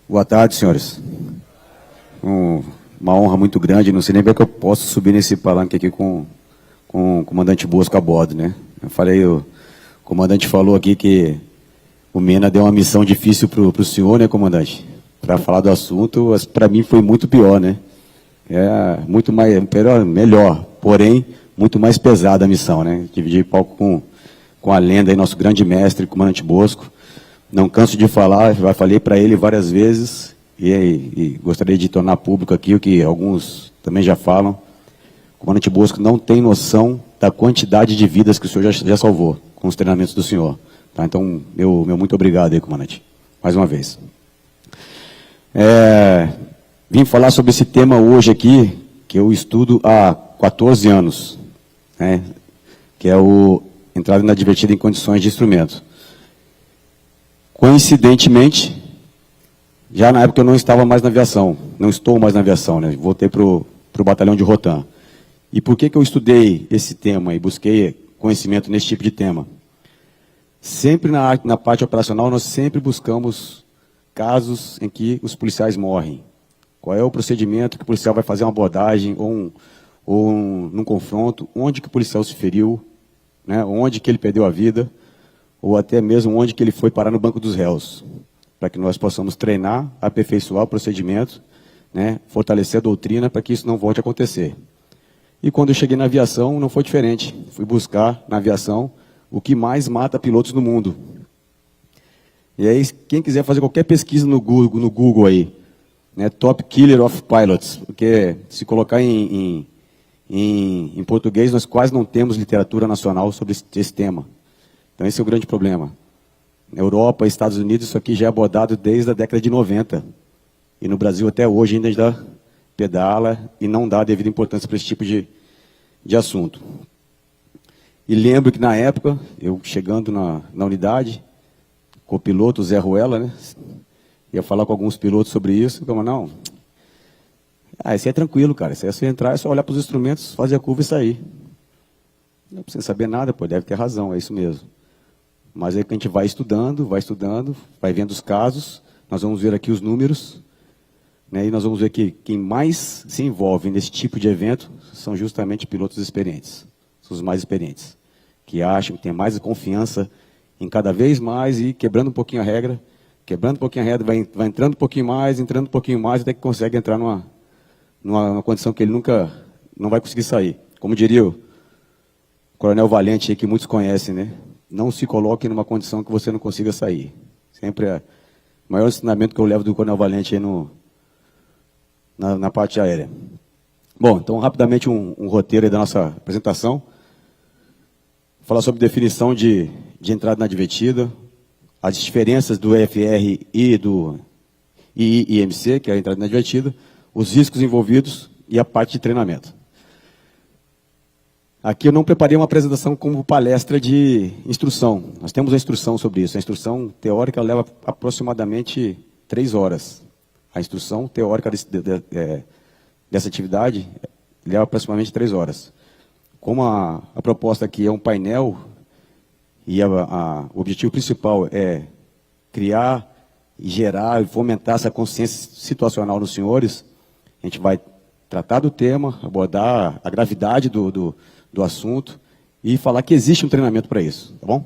Boa tarde, senhores. Uma honra muito grande, não sei nem como é que eu posso subir nesse palanque aqui com o comandante Bosco a bordo, né? O comandante falou aqui que o Mena deu uma missão difícil para o senhor, né, comandante? Para falar do assunto, para mim foi muito pior, né? É muito mais, melhor, porém, muito mais pesada a missão, né? Dividir palco com a lenda aí, nosso grande mestre, comandante Bosco. Não canso de falar, já falei para ele várias vezes, e gostaria de tornar público aqui o que alguns também já falam. O comandante Bosco não tem noção da quantidade de vidas que o senhor já salvou com os treinamentos do senhor. Tá? Então, meu muito obrigado aí, comandante, mais uma vez. Vim falar sobre esse tema hoje aqui, que eu estudo há 14 anos, né? Que é o entrada inadvertida em condições de instrumento. Coincidentemente, já na época eu não estava mais na aviação, não estou mais na aviação, né? Voltei para o batalhão de Rotan. E por que eu estudei esse tema e busquei conhecimento nesse tipo de tema? Sempre na parte operacional, nós sempre buscamos casos em que os policiais morrem. Qual é o procedimento que o policial vai fazer uma abordagem ou num confronto, onde que o policial se feriu, né? Onde que ele perdeu a vida, ou até mesmo onde que ele foi parar no banco dos réus, para que nós possamos treinar, aperfeiçoar o procedimento, né, fortalecer a doutrina para que isso não volte a acontecer. E quando eu cheguei na aviação, não foi diferente. Fui buscar na aviação o que mais mata pilotos no mundo. E aí, quem quiser fazer qualquer pesquisa no Google aí, né, Top Killer of Pilots, porque se colocar em português, nós quase não temos literatura nacional sobre esse tema. Então esse é o grande problema. Na Europa, Estados Unidos, isso aqui já é abordado desde a década de 90. E no Brasil até hoje ainda já pedala e não dá devida importância para esse tipo de assunto. E lembro que na época, eu chegando na unidade, com o piloto Zé Ruela, né, ia falar com alguns pilotos sobre isso, como não, isso aí é tranquilo, cara, isso aí é só entrar, é só olhar para os instrumentos, fazer a curva e sair. Não precisa saber nada, pô, deve ter razão, é isso mesmo. Mas aí que a gente vai estudando, vai vendo os casos, nós vamos ver aqui os números, né, e nós vamos ver que quem mais se envolve nesse tipo de evento são justamente pilotos experientes, são os mais experientes, que acham que tem mais confiança em cada vez mais e quebrando um pouquinho a regra, vai entrando um pouquinho mais, até que consegue entrar numa condição que ele nunca não vai conseguir sair. Como diria o Coronel Valente, aí, que muitos conhecem, né? Não se coloque numa condição que você não consiga sair. Sempre é o maior ensinamento que eu levo do Coronel Valente aí na parte aérea. Bom, então rapidamente um roteiro aí da nossa apresentação. Falar sobre definição de entrada inadvertida, as diferenças do EFR e do IMC, que é a entrada inadvertida, os riscos envolvidos e a parte de treinamento. Aqui eu não preparei uma apresentação como palestra de instrução. Nós temos a instrução sobre isso. A instrução teórica leva aproximadamente 3 horas. A instrução teórica dessa atividade leva aproximadamente 3 horas. Como a proposta aqui é um painel, e o objetivo principal é criar, gerar e fomentar essa consciência situacional nos senhores, a gente vai tratar do tema, abordar a gravidade do assunto e falar que existe um treinamento para isso, tá bom?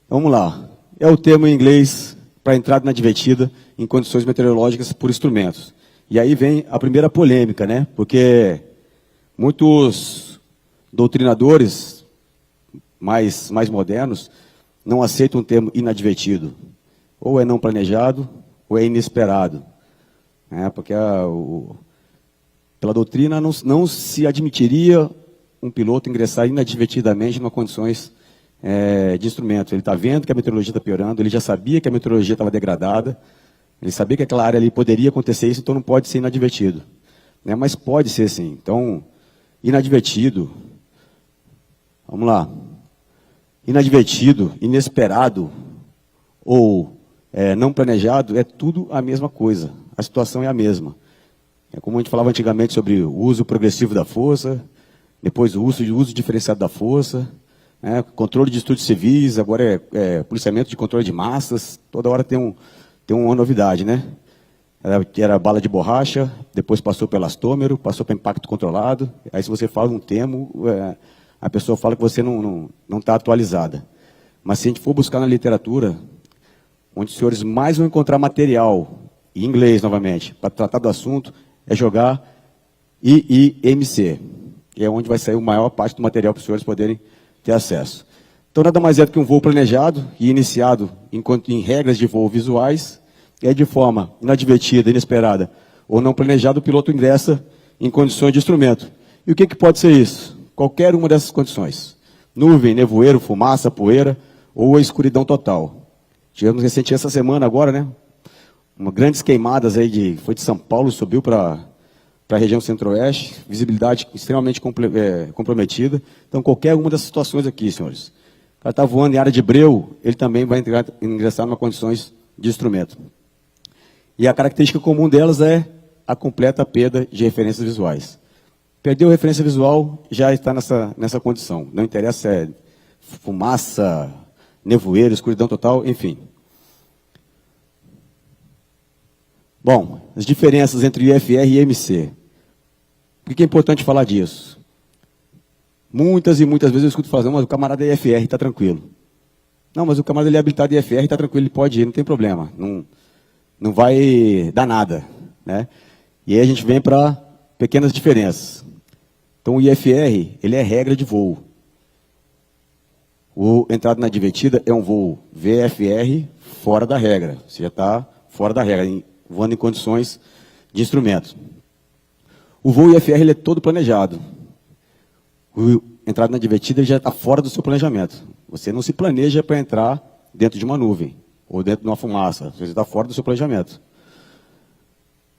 Vamos lá. É o termo em inglês para entrada inadvertida em condições meteorológicas por instrumentos. E aí vem a primeira polêmica, né? Porque muitos doutrinadores mais modernos não aceitam o termo inadvertido. Ou é não planejado, ou é inesperado. Porque pela doutrina não se admitiria um piloto ingressar inadvertidamente em condições de instrumento. Ele está vendo que a meteorologia está piorando, ele já sabia que a meteorologia estava degradada, ele sabia que aquela área ali poderia acontecer isso, então não pode ser inadvertido. Mas pode ser sim. Então, inadvertido, vamos lá, inadvertido, inesperado ou não planejado, é tudo a mesma coisa, a situação é a mesma. É como a gente falava antigamente sobre o uso progressivo da força, depois o uso diferenciado da força, controle de estudos civis, agora policiamento de controle de massas, toda hora tem tem uma novidade, né? Era bala de borracha, depois passou pelo elastômero, passou para impacto controlado. Aí se você fala um termo, a pessoa fala que você não está atualizada. Mas se a gente for buscar na literatura, onde os senhores mais vão encontrar material, em inglês novamente, para tratar do assunto, é jogar IIMC, que é onde vai sair a maior parte do material para os senhores poderem ter acesso. Então, nada mais é do que um voo planejado e iniciado em regras de voo visuais, e aí, de forma inadvertida, inesperada ou não planejada, o piloto ingressa em condições de instrumento. E o que pode ser isso? Qualquer uma dessas condições. Nuvem, nevoeiro, fumaça, poeira ou a escuridão total. Tivemos recentemente essa semana agora, né? Grandes queimadas aí foi de São Paulo, subiu para a região centro-oeste, visibilidade extremamente comprometida. Então, qualquer uma dessas situações aqui, senhores. O cara está voando em área de breu, ele também vai ingressar em condições de instrumento. E a característica comum delas é a completa perda de referências visuais. Perdeu a referência visual, já está nessa condição. Não interessa se é fumaça, nevoeiro, escuridão total, enfim. Bom, as diferenças entre IFR e IMC. Por que é importante falar disso? Muitas e muitas vezes eu escuto falar, mas o camarada é IFR, está tranquilo. Não, mas o camarada ele é habilitado IFR, está tranquilo, ele pode ir, não tem problema. Não vai dar nada. Né? E aí a gente vem para pequenas diferenças. Então o IFR, ele é regra de voo. O entrada inadvertida é um voo VFR fora da regra. Você já está fora da regra, voando em condições de instrumento. O voo IFR ele é todo planejado. O entrada inadvertida já está fora do seu planejamento. Você não se planeja para entrar dentro de uma nuvem ou dentro de uma fumaça. Você está fora do seu planejamento.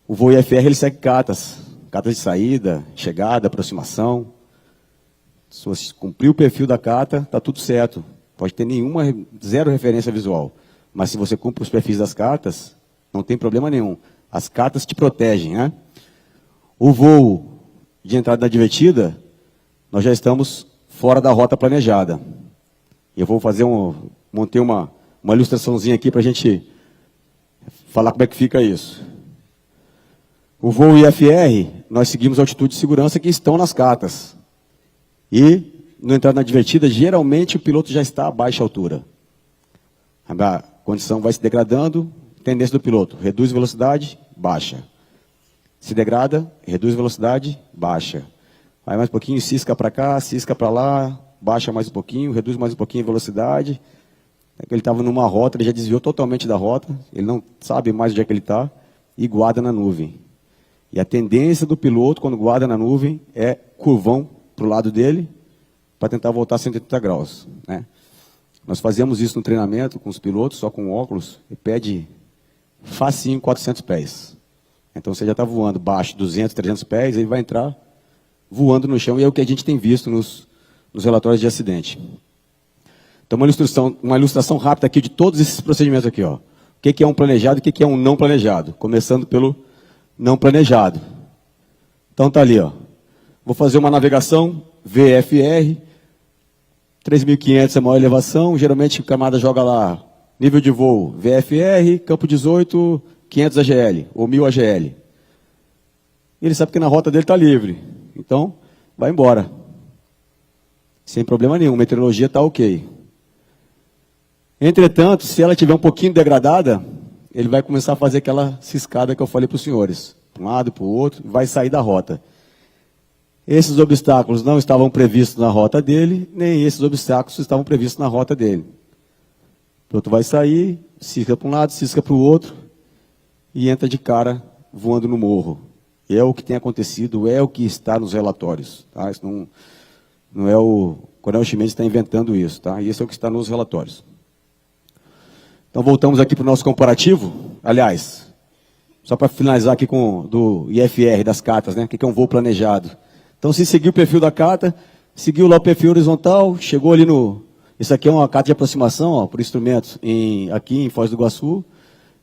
O voo IFR ele segue catas de saída, chegada, aproximação. Se você cumprir o perfil da cata, está tudo certo. Pode ter zero referência visual. Mas se você cumpre os perfis das catas, não tem problema nenhum. As catas te protegem, né? O voo de entrada inadvertida, nós já estamos fora da rota planejada. Eu vou montei uma ilustraçãozinha aqui para a gente falar como é que fica isso. O voo IFR, nós seguimos a altitude de segurança que estão nas catas. E, no entrada inadvertida, geralmente o piloto já está a baixa altura. A condição vai se degradando, tendência do piloto, reduz velocidade, baixa. Se degrada, reduz velocidade, baixa. Vai mais um pouquinho, cisca para cá, cisca para lá, baixa mais um pouquinho, reduz mais um pouquinho a velocidade. Ele estava numa rota, ele já desviou totalmente da rota, ele não sabe mais onde é que ele está, e guarda na nuvem. E a tendência do piloto, quando guarda na nuvem, é curvão para o lado dele, para tentar voltar 180 graus. Né? Nós fazemos isso no treinamento com os pilotos, só com óculos, e pede facinho 400 pés. Então você já está voando baixo, 200, 300 pés, ele vai entrar voando no chão, e é o que a gente tem visto nos relatórios de acidente. Então, uma ilustração rápida aqui de todos esses procedimentos aqui. Ó. O que é um planejado e o que é um não planejado? Começando pelo não planejado. Então, está ali. Ó. Vou fazer uma navegação VFR, 3.500 é a maior elevação, geralmente o camarada joga lá, nível de voo VFR, campo 18, 500 AGL, ou 1.000 AGL. Ele sabe que na rota dele está livre. Então, vai embora. Sem problema nenhum, a meteorologia está ok. Entretanto, se ela estiver um pouquinho degradada, ele vai começar a fazer aquela ciscada que eu falei para os senhores. Para um lado, para o outro, vai sair da rota. Esses obstáculos não estavam previstos na rota dele, nem esses obstáculos estavam previstos na rota dele. O piloto vai sair, cisca para um lado, cisca para o outro, e entra de cara voando no morro. É o que tem acontecido, é o que está nos relatórios. Tá? Isso não é o Coronel Chimenez está inventando isso. Tá? E esse é o que está nos relatórios. Então, voltamos aqui para o nosso comparativo. Aliás, só para finalizar aqui com do IFR, das catas, né? O que é um voo planejado. Então, se seguiu o perfil da cata, seguiu lá o perfil horizontal, chegou ali no... Isso aqui é uma cata de aproximação, ó, por instrumentos, aqui em Foz do Iguaçu.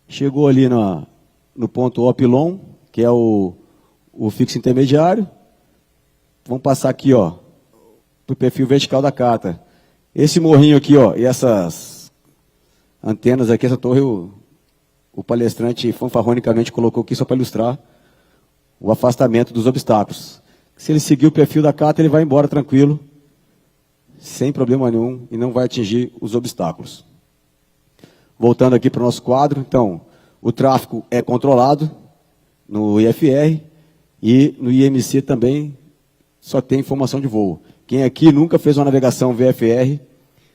Chegou ali no ponto O-Pilon, que é o fixo intermediário. Vamos passar aqui, ó, para o perfil vertical da cata. Esse morrinho aqui, ó, e essas antenas aqui, essa torre, o palestrante fanfarronicamente colocou aqui só para ilustrar o afastamento dos obstáculos. Se ele seguir o perfil da Cata, ele vai embora tranquilo, sem problema nenhum, e não vai atingir os obstáculos. Voltando aqui para o nosso quadro, então, o tráfego é controlado no IFR e no IMC também só tem informação de voo. Quem aqui nunca fez uma navegação VFR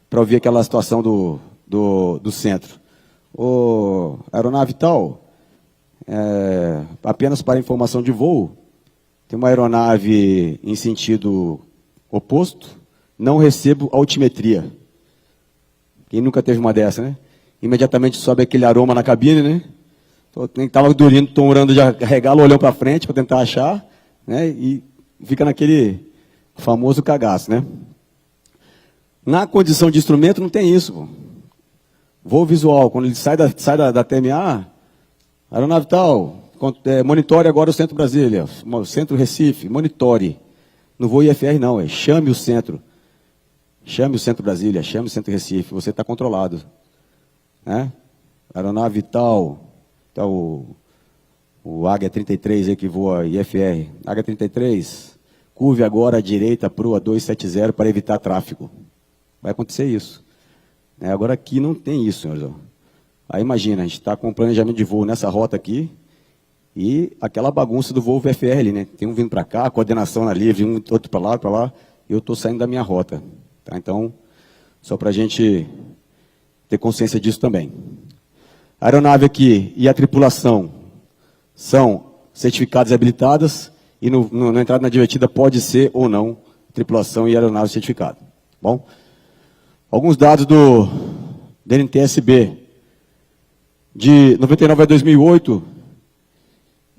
para ouvir aquela situação do centro? Ô, aeronave tal, apenas para informação de voo, tem uma aeronave em sentido oposto, não recebo altimetria. Quem nunca teve uma dessa, né? Imediatamente sobe aquele aroma na cabine, né? Estava dormindo, tomando de arregalo, olhando para frente para tentar achar, né? E fica naquele famoso cagaço, né? Na condição de instrumento não tem isso. Pô. Voo visual, quando ele sai da TMA, aeronave tal, monitore agora o centro Brasília, o centro Recife, monitore. Não vou IFR não, chame o centro. Chame o centro Brasília, chame o centro Recife, você está controlado. Né? Aeronave tal, o Águia 33 aí que voa IFR, Águia 33, curve agora à direita para o 270 para evitar tráfego. Vai acontecer isso. Agora aqui não tem isso, senhores. Aí imagina, a gente está com um planejamento de voo nessa rota aqui e aquela bagunça do voo VFR ali, né? Tem um vindo para cá, coordenação na livre, um outro para lá, e eu estou saindo da minha rota. Tá? Então, só para a gente ter consciência disso também. A aeronave aqui e a tripulação são certificadas e habilitadas, e na entrada na divertida pode ser ou não tripulação e aeronave certificada. Bom, alguns dados do NTSB. De 99 a 2008,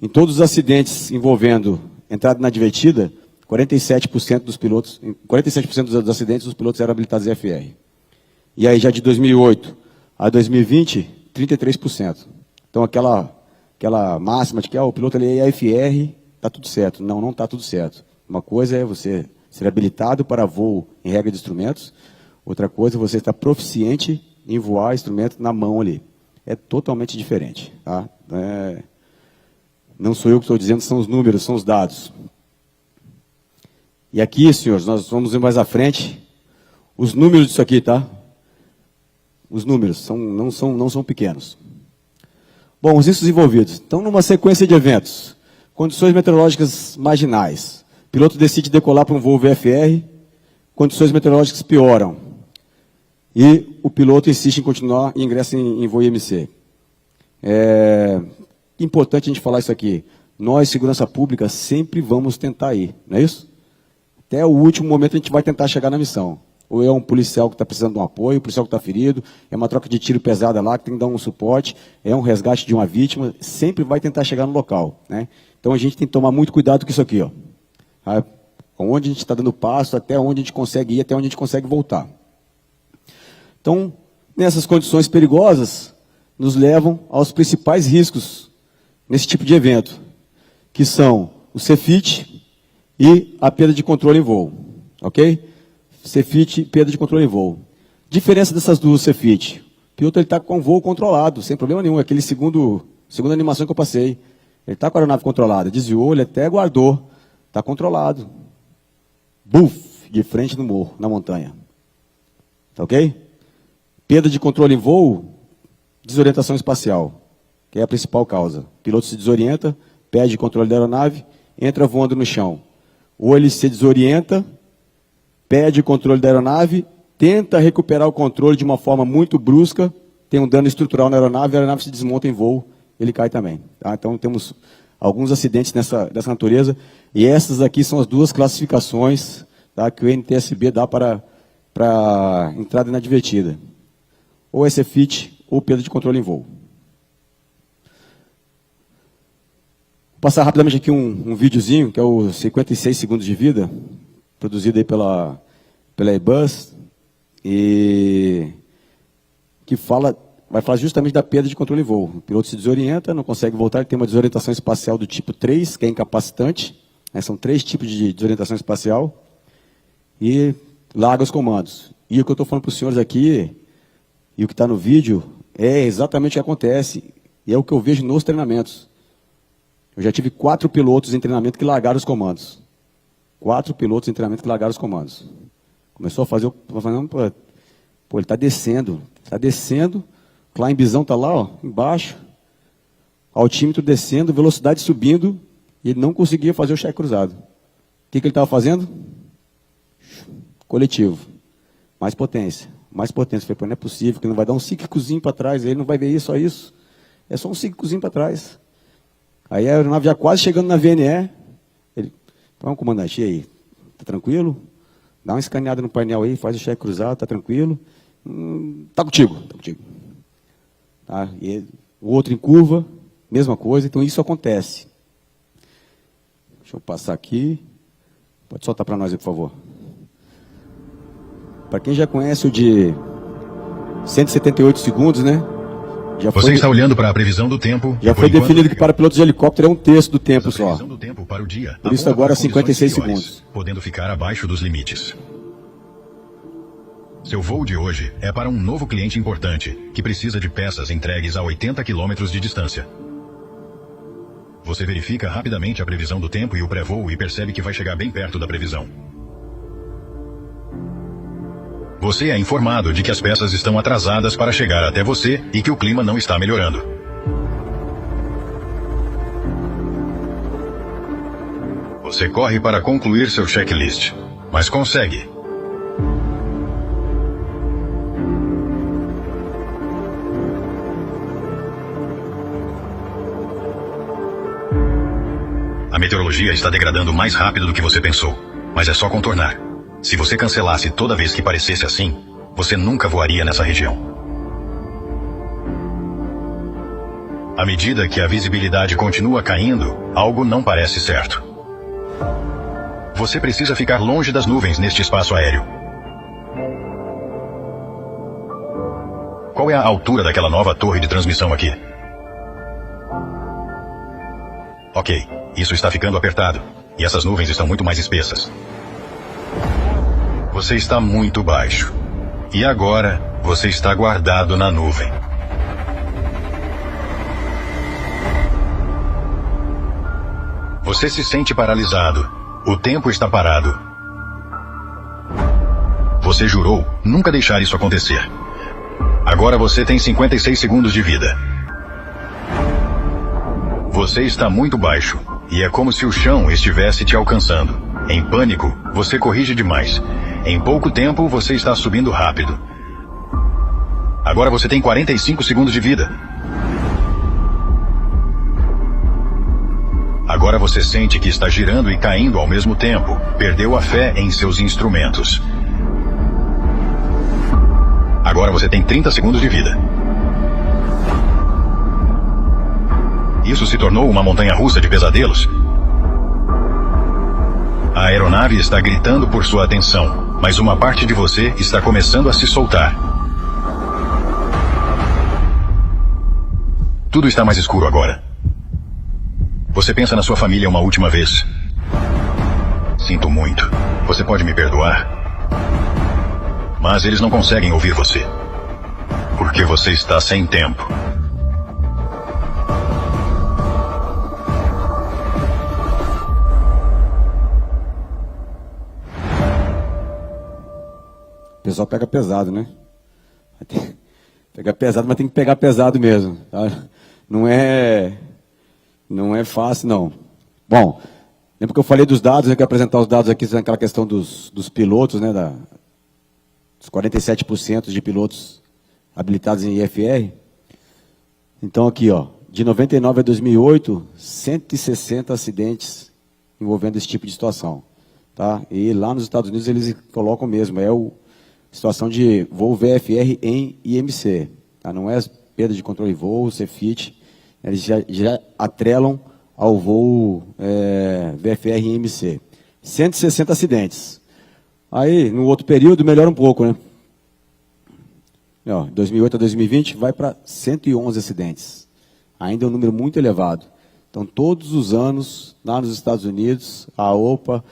em todos os acidentes envolvendo entrada na divertida, 47% dos pilotos, 47% dos acidentes, os pilotos eram habilitados EFR. E aí já de 2008 a 2020, 33%. Então aquela máxima de que o piloto ali é EFR, está tudo certo. Não, não está tudo certo. Uma coisa é você ser habilitado para voo em regra de instrumentos, outra coisa é você estar proficiente em voar instrumento na mão ali. É totalmente diferente. Tá? Não sou eu que estou dizendo, são os números, são os dados. E aqui, senhores, nós vamos ir mais à frente. Os números disso aqui, tá? Os números não são pequenos. Bom, os riscos envolvidos. Então, numa sequência de eventos, condições meteorológicas marginais. O piloto decide decolar para um voo VFR, condições meteorológicas pioram. E o piloto insiste em continuar e ingressa em voo IMC. É importante a gente falar isso aqui. Nós, segurança pública, sempre vamos tentar ir, não é isso? Até o último momento a gente vai tentar chegar na missão. Ou é um policial que está precisando de um apoio, um policial que está ferido, é uma troca de tiro pesada lá, que tem que dar um suporte, é um resgate de uma vítima, sempre vai tentar chegar no local. Né? Então a gente tem que tomar muito cuidado com isso aqui. Ó. Onde a gente está dando passo, até onde a gente consegue ir, até onde a gente consegue voltar. Então, nessas condições perigosas, nos levam aos principais riscos nesse tipo de evento, que são o CFIT e a perda de controle em voo. Ok? CFIT e perda de controle em voo. Diferença dessas duas CFIT. O piloto está com o voo controlado, sem problema nenhum. Aquele segunda animação que eu passei. Ele está com a aeronave controlada. Desviou, ele até guardou. Está controlado. Buf! De frente no morro, na montanha. Tá ok? Perda de controle em voo, desorientação espacial, que é a principal causa. O piloto se desorienta, perde controle da aeronave, entra voando no chão. Ou ele se desorienta, perde o controle da aeronave, tenta recuperar o controle de uma forma muito brusca, tem um dano estrutural na aeronave, a aeronave se desmonta em voo, ele cai também. Tá? Então temos alguns acidentes dessa natureza, e essas aqui são as duas classificações, tá, que o NTSB dá para entrada inadvertida. Ou CFIT, ou perda de controle em voo. Vou passar rapidamente aqui um videozinho, que é o 56 segundos de vida, produzido aí pela Airbus, e que vai falar justamente da perda de controle em voo. O piloto se desorienta, não consegue voltar, ele tem uma desorientação espacial do tipo 3, que é incapacitante. Né, são 3 tipos de desorientação espacial. E larga os comandos. E o que eu estou falando para os senhores aqui, e o que está no vídeo, é exatamente o que acontece E é o que eu vejo nos treinamentos. Eu já tive 4 pilotos em treinamento que largaram os comandos. 4 pilotos em treinamento que largaram os comandos. Começou a fazer, pô, ele está descendo. Está descendo, o climbzão está lá, ó, embaixo. Altímetro descendo, velocidade subindo, e ele não conseguia fazer o cheque cruzado. O que ele estava fazendo? Coletivo. Mais potência. Mais potência. Eu falei, pô, não é possível, que não vai dar um cíclicozinho para trás, ele não vai ver isso, só isso. É só um cíclicozinho para trás. Aí a aeronave já quase chegando na VNE, ele, vamos, comandante, e aí? Tá tranquilo? Dá uma escaneada no painel aí, faz o cheque cruzado, tá tranquilo? Tá contigo, tá contigo. Tá? E o outro em curva, mesma coisa, então isso acontece. Deixa eu passar aqui. Pode soltar para nós aí, por favor. Para quem já conhece o de 178 segundos, né? Você está olhando para a previsão do tempo. Já foi definido que para pilotos de helicóptero é 1/3 do tempo só. Do tempo para o dia, por isso agora 56 segundos. Podendo ficar abaixo dos limites. Seu voo de hoje é para um novo cliente importante, que precisa de peças entregues a 80 km de distância. Você verifica rapidamente a previsão do tempo e o pré-voo e percebe que vai chegar bem perto da previsão. Você é informado de que as peças estão atrasadas para chegar até você e que o clima não está melhorando. Você corre para concluir seu checklist, mas consegue. A meteorologia está degradando mais rápido do que você pensou, mas é só contornar. Se você cancelasse toda vez que parecesse assim, você nunca voaria nessa região. À medida que a visibilidade continua caindo, algo não parece certo. Você precisa ficar longe das nuvens neste espaço aéreo. Qual é a altura daquela nova torre de transmissão aqui? Ok, isso está ficando apertado, e essas nuvens estão muito mais espessas. Você está muito baixo. E agora, você está guardado na nuvem. Você se sente paralisado. O tempo está parado. Você jurou nunca deixar isso acontecer. Agora você tem 56 segundos de vida. Você está muito baixo, e é como se o chão estivesse te alcançando. Em pânico, você corrige demais. Em pouco tempo, você está subindo rápido. Agora você tem 45 segundos de vida. Agora você sente que está girando e caindo ao mesmo tempo. Perdeu a fé em seus instrumentos. Agora você tem 30 segundos de vida. Isso se tornou uma montanha-russa de pesadelos? A aeronave está gritando por sua atenção, mas uma parte de você está começando a se soltar. Tudo está mais escuro agora. Você pensa na sua família uma última vez. Sinto muito. Você pode me perdoar? Mas eles não conseguem ouvir você. Porque você está sem tempo. O pessoal pega pesado, né? Pega pesado, mas tem que pegar pesado mesmo. Tá? Não é fácil, não. Bom, lembra que eu falei dos dados, eu quero apresentar os dados aqui, naquela questão dos pilotos, né? Dos 47% de pilotos habilitados em IFR. Então aqui, ó, de 99 a 2008, 160 acidentes envolvendo esse tipo de situação. Tá? E lá nos Estados Unidos eles colocam mesmo, situação de voo VFR em IMC. Tá? Não é perda de controle de voo, CFIT, eles já atrelam ao voo VFR em IMC. 160 acidentes. Aí, no outro período, melhora um pouco, né? 2008 a 2020, vai para 111 acidentes. Ainda é um número muito elevado. Então, todos os anos, lá nos Estados Unidos, a OPA,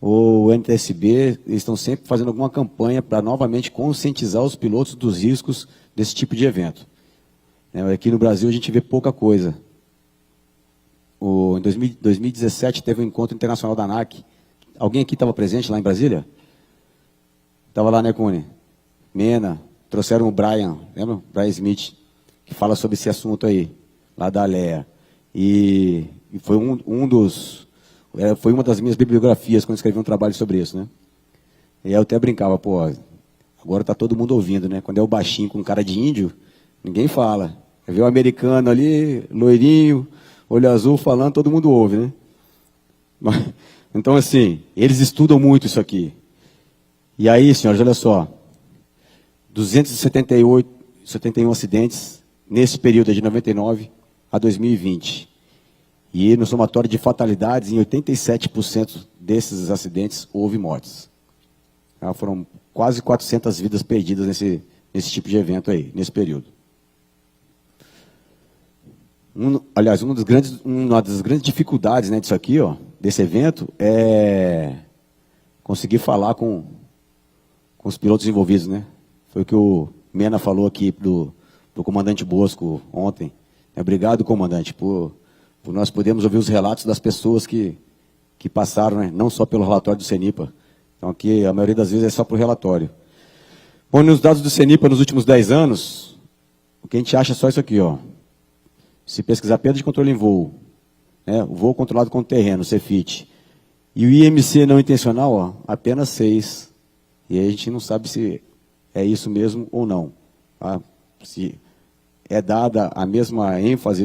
o NTSB, eles estão sempre fazendo alguma campanha para novamente conscientizar os pilotos dos riscos desse tipo de evento. né? Aqui no Brasil a gente vê pouca coisa. Em 2017 teve um encontro internacional da ANAC. Alguém aqui estava presente lá em Brasília? Estava lá, né, Cune? Mena, trouxeram o Brian, lembra? Brian Smith, que fala sobre esse assunto aí, lá da Alea. E foi foi uma das minhas bibliografias quando escrevi um trabalho sobre isso, né? E aí eu até brincava, pô, agora está todo mundo ouvindo, né? Quando é o baixinho com cara de índio, ninguém fala. Vê o americano ali, loirinho, olho azul falando, todo mundo ouve, né? Então, assim, eles estudam muito isso aqui. E aí, senhores, olha só, 271 acidentes nesse período de 99 a 2020. E no somatório de fatalidades, em 87% desses acidentes houve mortes. Foram quase 400 vidas perdidas nesse tipo de evento aí, nesse período. Aliás, uma das grandes dificuldades, né, disso aqui, ó, desse evento, é conseguir falar com os pilotos envolvidos, né? Foi o que o Mena falou aqui do comandante Bosco ontem. Obrigado, comandante, por nós podermos ouvir os relatos das pessoas que passaram, né? Não só pelo relatório do CENIPA. Então aqui, a maioria das vezes, é só para o relatório. Bom, nos dados do CENIPA, nos últimos 10 anos, o que a gente acha é só isso aqui, ó. Se pesquisar perda de controle em voo, né? O voo controlado com o terreno, CFIT, e o IMC não intencional, ó, apenas 6. E aí a gente não sabe se é isso mesmo ou não. Tá? Se é dada a mesma ênfase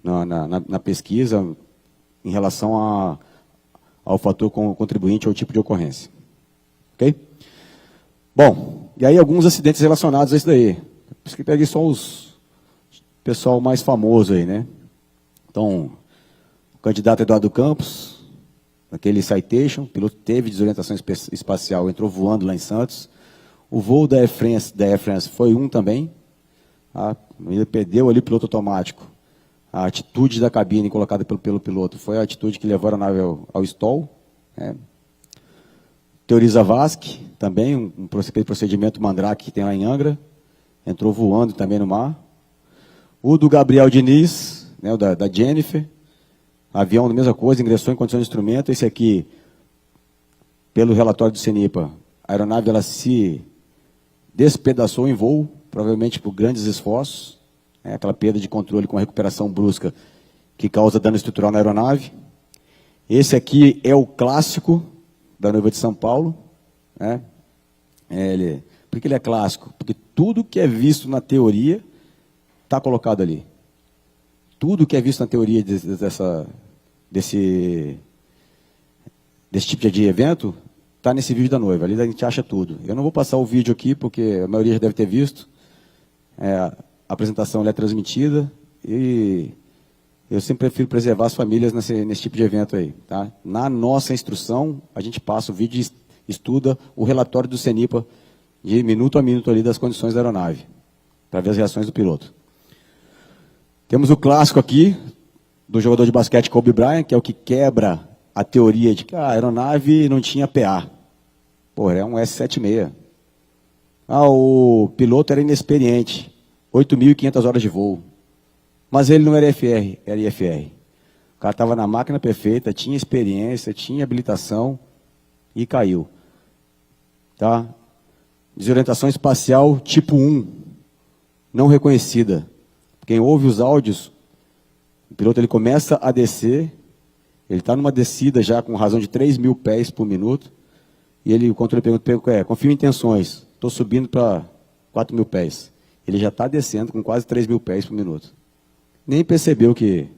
na pesquisa em relação ao fator contribuinte ou tipo de ocorrência. Ok? Bom, e aí alguns acidentes relacionados a isso daí. Por isso que eu peguei só os pessoal mais famoso aí, né? Então, o candidato Eduardo Campos, naquele Citation, o piloto teve desorientação espacial, entrou voando lá em Santos. O voo da Air France foi um também. Ele perdeu ali o piloto automático. A atitude da cabine colocada pelo piloto foi a atitude que levou a nave ao stall. Né? Teori Zavascki, também, aquele procedimento Mandrake que tem lá em Angra. Entrou voando também no mar. O do Gabriel Diniz, né, o da Jennifer. Avião, a mesma coisa, ingressou em condição de instrumento. Esse aqui, pelo relatório do CENIPA, a aeronave ela se despedaçou em voo, provavelmente por grandes esforços. Aquela perda de controle com a recuperação brusca que causa dano estrutural na aeronave. Esse aqui é o clássico da noiva de São Paulo. Né? Por que ele é clássico? Porque tudo que é visto na teoria está colocado ali. Tudo que é visto na teoria desse tipo de evento está nesse vídeo da noiva. Ali a gente acha tudo. Eu não vou passar o vídeo aqui, porque a maioria já deve ter visto. A apresentação é transmitida e eu sempre prefiro preservar as famílias nesse tipo de evento aí. Tá? Na nossa instrução, a gente passa o vídeo e estuda o relatório do CENIPA de minuto a minuto ali das condições da aeronave, para ver as reações do piloto. Temos o clássico aqui, do jogador de basquete Kobe Bryant, que é o que quebra a teoria de que a aeronave não tinha PA. Pô, é um S-76. O piloto era inexperiente, 8.500 horas de voo. Mas ele não era FR, era IFR. O cara estava na máquina perfeita, tinha experiência, tinha habilitação e caiu. Tá? Desorientação espacial tipo 1, não reconhecida. Quem ouve os áudios, o piloto ele começa a descer, ele está numa descida já com razão de 3.000 pés por minuto, e o controle pergunta, confirma intenções, estou subindo para 4.000 pés. Ele já está descendo com quase 3.000 pés por minuto. Nem percebeu que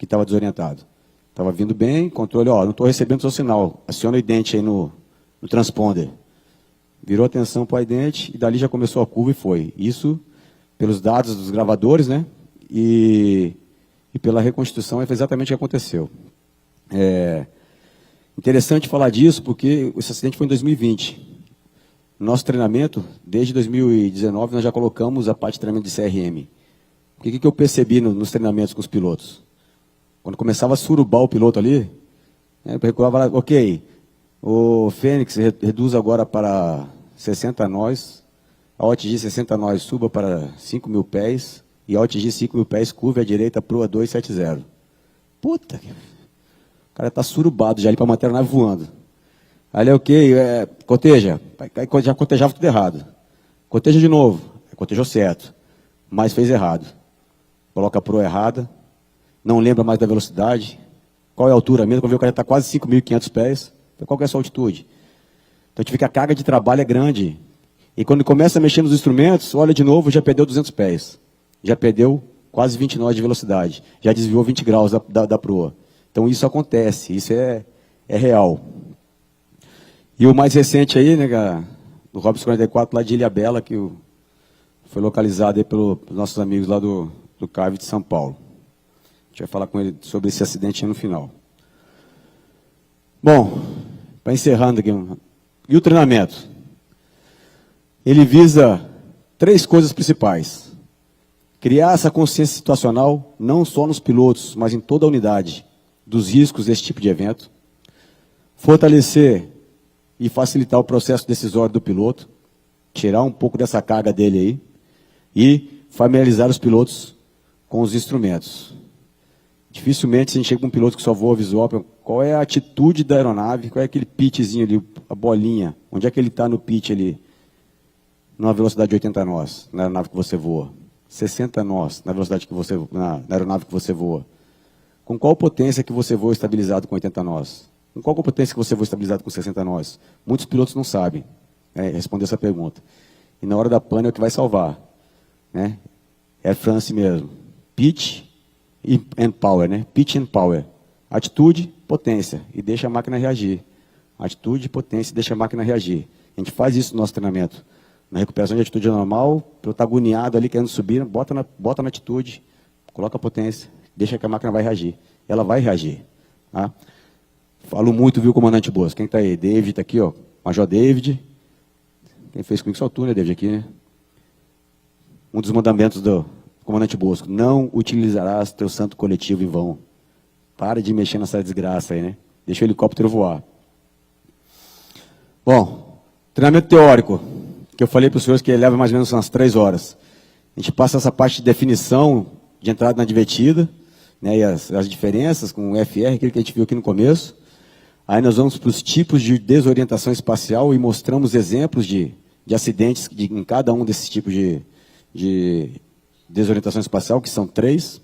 estava desorientado. Estava vindo bem, controle, não estou recebendo seu sinal, aciona o idente aí no transponder. Virou atenção para o idente, e dali já começou a curva e foi. Isso pelos dados dos gravadores, né? E pela reconstituição, é exatamente o que aconteceu. Interessante falar disso, porque esse acidente foi em 2020. No nosso treinamento, desde 2019, nós já colocamos a parte de treinamento de CRM. O que eu percebi nos treinamentos com os pilotos? Quando começava a surubar o piloto ali, eu recuava lá, ok, o Fênix reduz agora para 60 nós, a OTG 60 nós suba para 5.000 pés, e ao atingir 5.000 pés, curve à direita, proa 270. Puta, o cara está surubado já ali para manter a nave voando. Aí ok, coteja. Aí já cotejava tudo errado. Coteja de novo. Cotejou certo, mas fez errado. Coloca a proa errada, não lembra mais da velocidade. Qual é a altura mesmo? Quando vê o cara está quase 5.500 pés. Então, qual que é a sua altitude? Então, a gente vê que a carga de trabalho é grande. E quando começa a mexer nos instrumentos, olha de novo, já perdeu 200 pés. Já perdeu quase 20 nós de velocidade. Já desviou 20 graus da proa. Então, isso acontece, isso é real. E o mais recente aí, né, do Robson 44, lá de Ilhabela, que foi localizado aí pelos nossos amigos lá do CARV de São Paulo. A gente vai falar com ele sobre esse acidente aí no final. Bom, para encerrando aqui, e o treinamento? Ele visa 3 coisas principais. Criar essa consciência situacional, não só nos pilotos, mas em toda a unidade, dos riscos desse tipo de evento. Fortalecer e facilitar o processo decisório do piloto, tirar um pouco dessa carga dele aí, e familiarizar os pilotos com os instrumentos. Dificilmente a gente chega com um piloto que só voa visual, qual é a atitude da aeronave, qual é aquele pitchzinho ali, a bolinha, onde é que ele está no pitch ali, numa velocidade de 80 nós, na aeronave que você voa, 60 nós, na velocidade que você, na aeronave que você voa. Com qual potência que você voa estabilizado com 80 nós? Com qual potência que você voa estabilizado com 60 nós? Muitos pilotos não sabem responder essa pergunta. E na hora da pane é o que vai salvar. Né? É France mesmo. Pitch and power, né? Pitch and power. Atitude, potência, e deixa a máquina reagir. Atitude, potência, e deixa a máquina reagir. A gente faz isso no nosso treinamento. Na recuperação de atitude normal, protagonizado ali, querendo subir, bota na atitude, coloca a potência, deixa que a máquina vai reagir. Ela vai reagir. Tá? Falo muito, viu, comandante Bosco? Quem está aí? David está aqui, ó. Major David. Quem fez comigo só tu, né, David, aqui, né? Um dos mandamentos do comandante Bosco: não utilizarás teu santo coletivo em vão. Para de mexer nessa desgraça aí, né? Deixa o helicóptero voar. Bom, treinamento teórico, que eu falei para os senhores que leva mais ou menos umas 3 horas. A gente passa essa parte de definição de entrada na divertida, né, e as diferenças com o FR, aquele que a gente viu aqui no começo. Aí nós vamos para os tipos de desorientação espacial e mostramos exemplos de acidentes em cada um desses tipos de desorientação espacial, que são 3.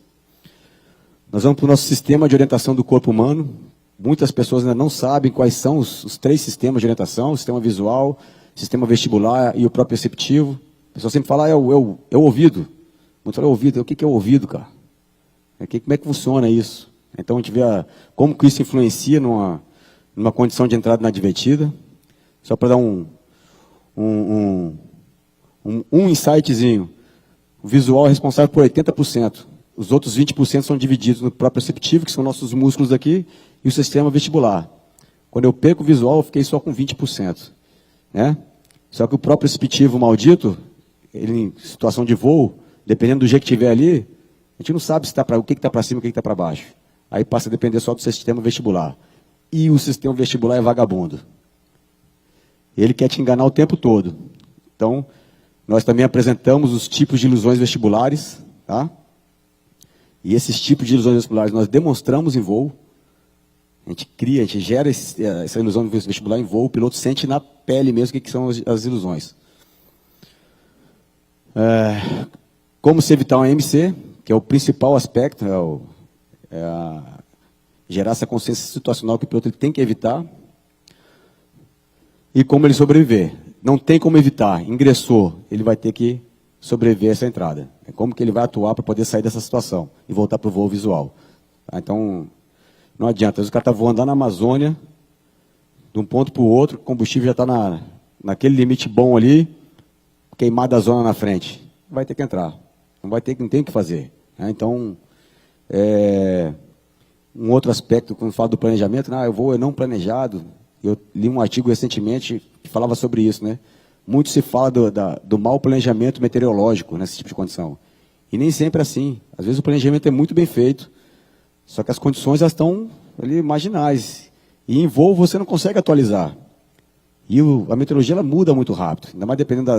Nós vamos para o nosso sistema de orientação do corpo humano. Muitas pessoas ainda não sabem quais são os 3 sistemas de orientação: o sistema visual, o sistema vestibular e o proprioceptivo. A pessoa sempre fala, é o ouvido. Muitos falam, ouvido. O que é o ouvido, cara? Como é que funciona isso? Então a gente vê como que isso influencia numa condição de entrada na divertida. Só para dar um insightzinho. O visual é responsável por 80%. Os outros 20% são divididos no proprioceptivo, que são nossos músculos aqui, e o sistema vestibular. Quando eu perco o visual, eu fiquei só com 20%. Né? Só que o proprioceptivo maldito, ele em situação de voo, dependendo do jeito que tiver ali, a gente não sabe se o que está para cima e o que está para baixo. Aí passa a depender só do sistema vestibular. E o sistema vestibular é vagabundo. Ele quer te enganar o tempo todo. Então, nós também apresentamos os tipos de ilusões vestibulares, tá? E esses tipos de ilusões vestibulares nós demonstramos em voo. A gente gera essa ilusão vestibular em voo, o piloto sente na pele mesmo o que são as ilusões. Como se evitar um AMC, que é o principal aspecto, gerar essa consciência situacional que o piloto tem que evitar. E como ele sobreviver. Não tem como evitar. Ingressou, ele vai ter que sobreviver a essa entrada. É como que ele vai atuar para poder sair dessa situação e voltar para o voo visual. Tá? Então, não adianta. Às vezes o cara está voando lá na Amazônia, de um ponto para o outro, o combustível já está naquele limite bom ali, queimada a zona na frente. Vai ter que entrar. Não tem o que fazer. Né? Então, um outro aspecto, quando falo do planejamento, o voo é não planejado. Eu li um artigo recentemente que falava sobre isso, né? Muito se fala do mau planejamento meteorológico nesse tipo de condição. E nem sempre é assim. Às vezes o planejamento é muito bem feito, só que as condições elas estão ali marginais. E em voo você não consegue atualizar. E a meteorologia ela muda muito rápido, ainda mais dependendo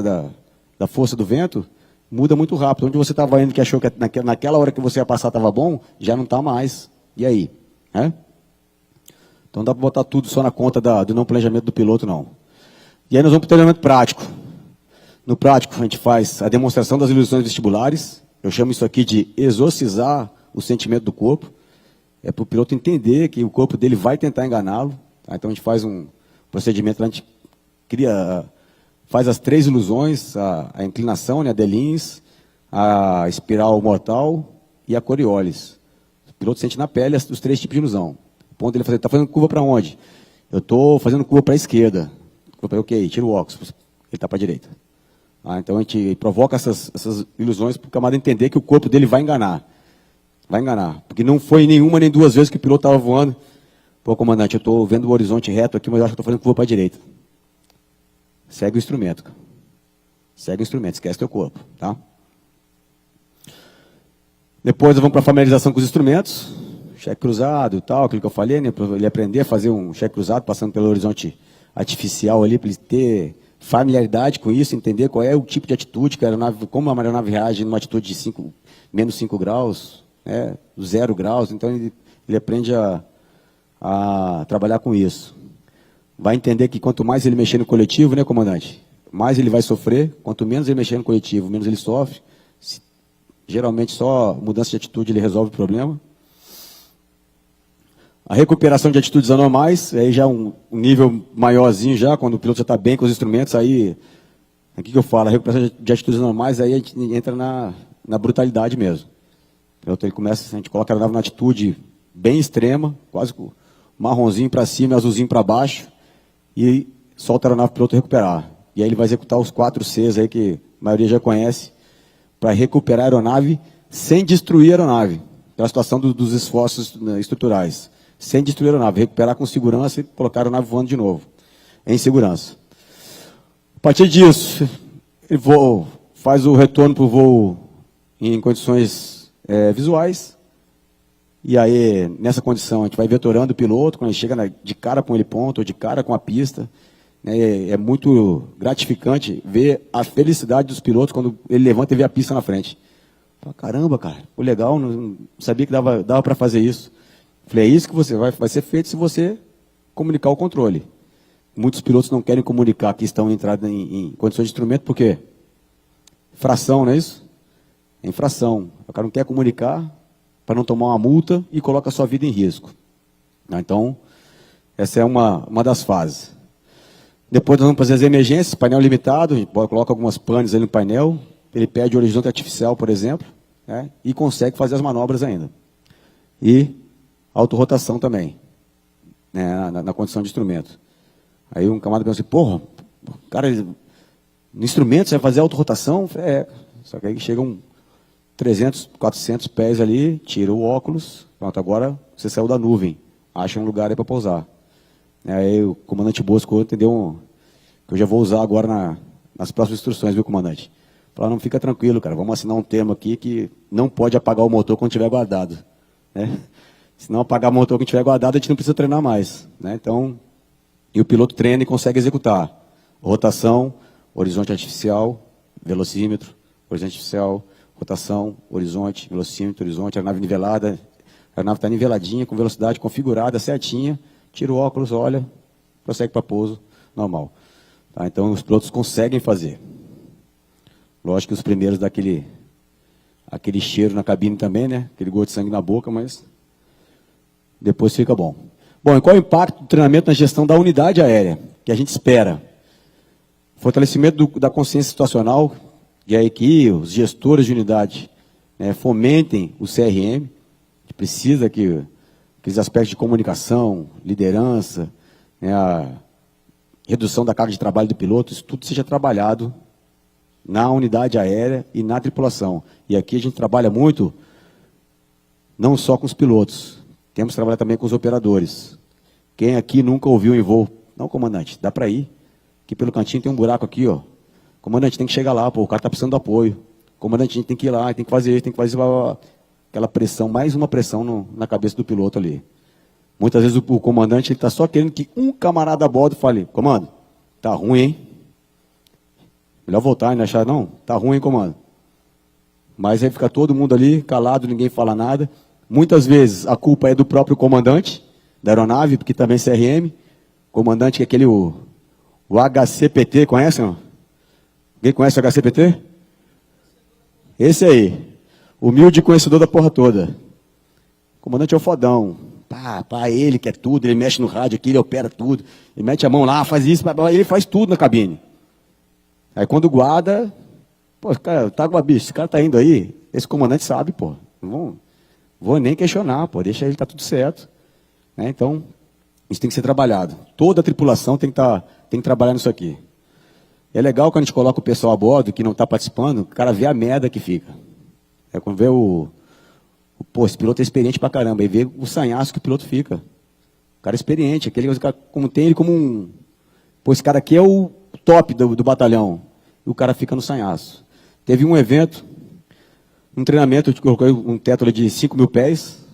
da força do vento. muda muito rápido. Onde você estava indo que achou que naquela hora que você ia passar estava bom, já não está mais. E aí? Então não dá para botar tudo só na conta do não planejamento do piloto, não. E aí nós vamos para o treinamento prático. No prático, a gente faz a demonstração das ilusões vestibulares. Eu chamo isso aqui de exorcizar o sentimento do corpo. É para o piloto entender que o corpo dele vai tentar enganá-lo. Tá? Então a gente faz um procedimento, a gente faz as 3 ilusões, a inclinação, né, a Delins, a espiral mortal e a Coriolis. O piloto sente na pele os 3 tipos de ilusão. O ponto dele é fazer, está fazendo curva para onde? Eu estou fazendo curva para a esquerda. Ok, tira o óculos, ele está para a direita. Então a gente provoca essas ilusões para o camarada entender que o corpo dele vai enganar. Vai enganar. Porque não foi nenhuma nem 2 vezes que o piloto estava voando. Pô, comandante, eu estou vendo o horizonte reto aqui, mas eu acho que estou fazendo curva para a direita. Segue o instrumento. Segue o instrumento, esquece teu corpo. Tá? Depois vamos para a familiarização com os instrumentos. Cheque cruzado e tal, aquilo que eu falei, né? Para ele aprender a fazer um cheque cruzado, passando pelo horizonte artificial ali, para ele ter familiaridade com isso, entender qual é o tipo de atitude, que a aeronave, como a aeronave reage numa atitude de menos 5 graus, 0 graus, então ele aprende a trabalhar com isso. Vai entender que quanto mais ele mexer no coletivo, né, comandante, mais ele vai sofrer, quanto menos ele mexer no coletivo, menos ele sofre. Geralmente só mudança de atitude ele resolve o problema. A recuperação de atitudes anormais, aí já um nível maiorzinho já, quando o piloto já está bem com os instrumentos, aí, o que eu falo? A recuperação de atitudes anormais, aí a gente entra na brutalidade mesmo. O piloto, ele começa, a gente coloca a aeronave numa atitude bem extrema, quase com marronzinho para cima e azulzinho para baixo, e solta a aeronave para o piloto recuperar. E aí ele vai executar os 4 Cs aí que a maioria já conhece, para recuperar a aeronave sem destruir a aeronave, pela situação dos esforços estruturais. Sem destruir a aeronave, recuperar com segurança e colocar a aeronave voando de novo, em segurança. A partir disso, ele faz o retorno para o voo em condições visuais, e aí, nessa condição, a gente vai vetorando o piloto, quando ele chega de cara com o heliponto, ou de cara com a pista. É muito gratificante ver a felicidade dos pilotos quando ele levanta e vê a pista na frente. Fala, caramba, cara, pô, legal, não sabia que dava para fazer isso. Falei, é isso que vai ser feito se você comunicar o controle. Muitos pilotos não querem comunicar que estão entrando em condições de instrumento, por quê? Infração, não é isso? É infração. O cara não quer comunicar para não tomar uma multa e coloca a sua vida em risco. Então, essa é uma das fases. Depois nós vamos fazer as emergências, painel limitado, a gente coloca algumas panes ali no painel, ele pede horizonte artificial, por exemplo, e consegue fazer as manobras ainda. E autorrotação também, na condição de instrumento. Aí um camarada pensa assim, porra, cara, no instrumento você vai fazer autorrotação? Só que aí chegam 300, 400 pés ali, tira o óculos, pronto, agora você saiu da nuvem, acha um lugar aí para pousar. Aí o comandante Bosco entendeu que eu já vou usar agora nas próximas instruções, viu, comandante? Falou, não, fica tranquilo, cara, vamos assinar um termo aqui que não pode apagar o motor quando estiver guardado. Se não apagar o motor quando estiver guardado, a gente não precisa treinar mais. Então, e o piloto treina e consegue executar. Rotação, horizonte artificial, velocímetro, horizonte artificial, rotação, horizonte, velocímetro, horizonte, a aeronave nivelada, a aeronave está niveladinha, com velocidade configurada, certinha, tira o óculos, olha, prossegue para pouso, normal. Então, os pilotos conseguem fazer. Lógico que os primeiros dão aquele cheiro na cabine também, né? Aquele gosto de sangue na boca, mas depois fica bom. Bom, e qual é o impacto do treinamento na gestão da unidade aérea, que a gente espera? Fortalecimento da consciência situacional, e aí que os gestores de unidade fomentem o CRM, que precisa que aqueles aspectos de comunicação, liderança, a redução da carga de trabalho do piloto, isso tudo seja trabalhado na unidade aérea e na tripulação. E aqui a gente trabalha muito, não só com os pilotos, temos que trabalhar também com os operadores. Quem aqui nunca ouviu em voo? Não, comandante, dá para ir. Aqui pelo cantinho tem um buraco aqui, ó. Comandante, tem que chegar lá, pô, o cara está precisando de apoio. Comandante, a gente tem que ir lá, tem que fazer isso, aquela pressão, mais uma pressão na cabeça do piloto ali. Muitas vezes o comandante está só querendo que um camarada a bordo fale, comando, tá ruim, hein? Melhor voltar e não achar, não, tá ruim, hein, comando? Mas aí fica todo mundo ali calado, ninguém fala nada. Muitas vezes a culpa é do próprio comandante da aeronave, porque também é CRM. Comandante que é aquele, o HCPT, conhece não? Alguém conhece o HCPT? Esse aí. Humilde conhecedor da porra toda. O comandante é o fodão. Pá, ele quer tudo, ele mexe no rádio aqui, ele opera tudo. Ele mete a mão lá, faz isso, ele faz tudo na cabine. Aí quando guarda, pô, cara, tá com a bicha, esse cara tá indo aí, esse comandante sabe, pô. Não vou nem questionar, pô, deixa ele, tá tudo certo. Né? Então, isso tem que ser trabalhado. Toda a tripulação tem que trabalhar nisso aqui. É legal quando a gente coloca o pessoal a bordo, que não está participando, o cara vê a merda que fica. É quando vê pô, esse piloto é experiente pra caramba, e vê o sanhaço que o piloto fica. O cara é experiente, aquele como tem ele como um... Pô, esse cara aqui é o top do batalhão. E o cara fica no sanhaço. Teve um evento, um treinamento, eu coloquei um teto ali de 5 mil pés,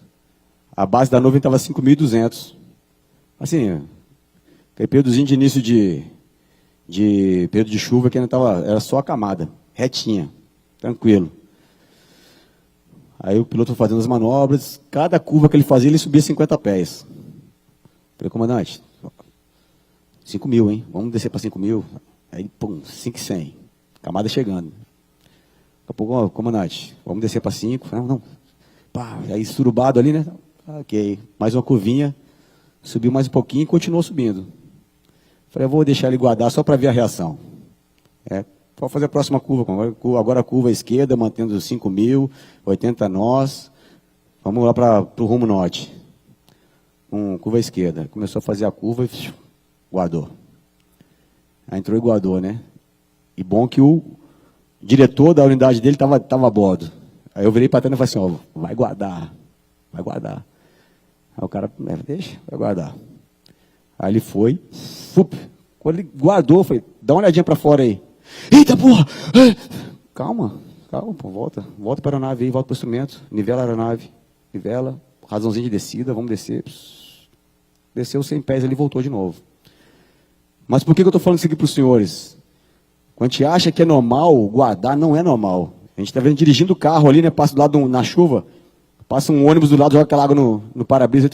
a base da nuvem estava 5.200. Assim, aquele períodozinho de início de período de chuva que ainda era só a camada, retinha, tranquilo. Aí o piloto foi fazendo as manobras, cada curva que ele fazia, ele subia 50 pés. Falei, comandante, 5 mil, hein? Vamos descer para 5 mil. Aí, pum, 5.100. Camada chegando. Daqui a pouco, ó, comandante, vamos descer para 5. Não. Pá, aí surubado ali, né? Ok, mais uma curvinha. Subiu mais um pouquinho e continuou subindo. Falei, eu vou deixar ele guardar só para ver a reação. Pode fazer a próxima curva. Agora a curva à esquerda, mantendo 5 mil, 80 nós. Vamos lá para o rumo norte. Curva à esquerda. Começou a fazer a curva e guardou. Aí entrou e guardou, né? E bom que o diretor da unidade dele estava a bordo. Aí eu virei para trás e falei assim, ó, vai guardar. Aí o cara, deixa, vai guardar. Aí ele foi, quando ele guardou, eu falei, dá uma olhadinha para fora aí. Eita, porra! Calma, pô, volta para a aeronave aí, volta para o instrumento, nivela a aeronave, razãozinha de descida, vamos descer. Desceu 100 pés ali e voltou de novo. Mas por que eu estou falando isso aqui para os senhores? Quando a gente acha que é normal guardar, não é normal. A gente está vendo dirigindo o carro ali, né, passa do lado na chuva, passa um ônibus do lado, joga aquela água no para-brisa,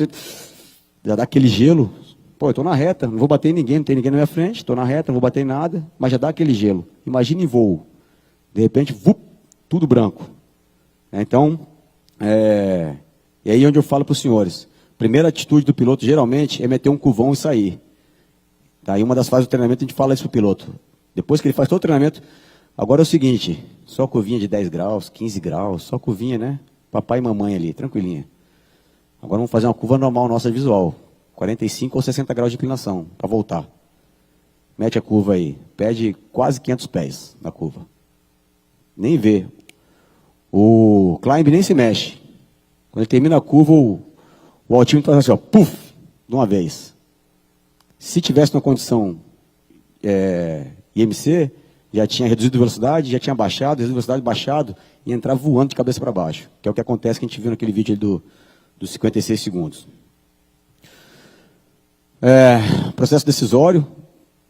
já dá aquele gelo. Pô, eu estou na reta, não vou bater em ninguém, não tem ninguém na minha frente, estou na reta, não vou bater em nada, mas já dá aquele gelo. Imagina em voo. De repente, tudo branco. Então, e aí onde eu falo para os senhores, primeira atitude do piloto, geralmente, é meter um curvão e sair. Daí uma das fases do treinamento, a gente fala isso para o piloto. Depois que ele faz todo o treinamento, agora é o seguinte, só curvinha de 10 graus, 15 graus, só curvinha, né? Papai e mamãe ali, tranquilinha. Agora vamos fazer uma curva normal nossa visual. 45 ou 60 graus de inclinação, para voltar. Mete a curva aí, pede quase 500 pés na curva. Nem vê. O climb nem se mexe. Quando ele termina a curva, o altímetro faz assim, ó, puf, de uma vez. Se tivesse uma condição IMC, já tinha reduzido a velocidade, já tinha baixado, reduzido a velocidade, baixado, e entrar voando de cabeça para baixo. Que é o que acontece que a gente viu naquele vídeo ali dos 56 segundos. Processo decisório.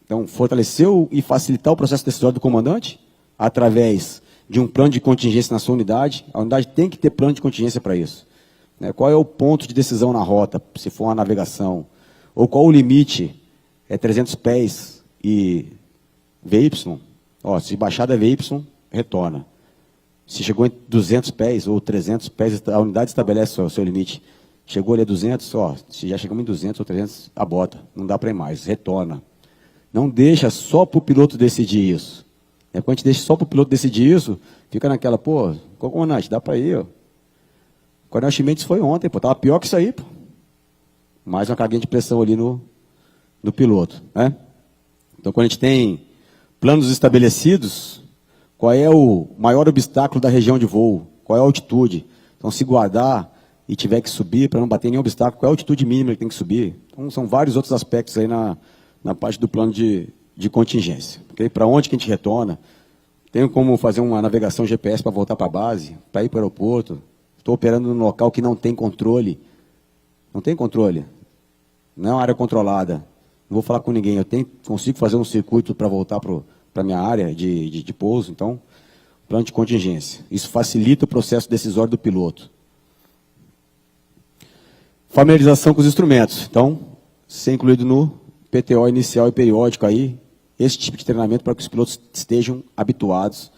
Então, fortaleceu e facilitar o processo decisório do comandante através de um plano de contingência na sua unidade. A unidade tem que ter plano de contingência para isso. Qual é o ponto de decisão na rota, se for uma navegação? Ou qual o limite? 300 pés e VY. Se baixar da VY, retorna. Se chegou em 200 pés ou 300 pés, a unidade estabelece o seu limite. Chegou ali a 200, se já chegamos em 200 ou 300, abota. Não dá para ir mais, retorna. Não deixa só para o piloto decidir isso. Quando a gente deixa só para o piloto decidir isso, fica naquela, pô, comandante, dá para ir. O Coronel Chimenez foi ontem, pô, estava pior que isso aí, pô. Mais uma carguinha de pressão ali no piloto, né? Então, quando a gente tem planos estabelecidos, qual é o maior obstáculo da região de voo? Qual é a altitude? Então, se guardar e tiver que subir, para não bater em nenhum obstáculo, qual é a altitude mínima que tem que subir? Então, são vários outros aspectos aí na parte do plano de contingência. Okay? Para onde que a gente retorna? Tenho como fazer uma navegação GPS para voltar para a base, para ir para o aeroporto? Estou operando num local que não tem controle. Não tem controle. Não é uma área controlada. Não vou falar com ninguém. Consigo fazer um circuito para voltar para a minha área de pouso. Então, o plano de contingência. Isso facilita o processo decisório do piloto. Familiarização com os instrumentos. Então, ser incluído no PTO inicial e periódico aí, esse tipo de treinamento para que os pilotos estejam habituados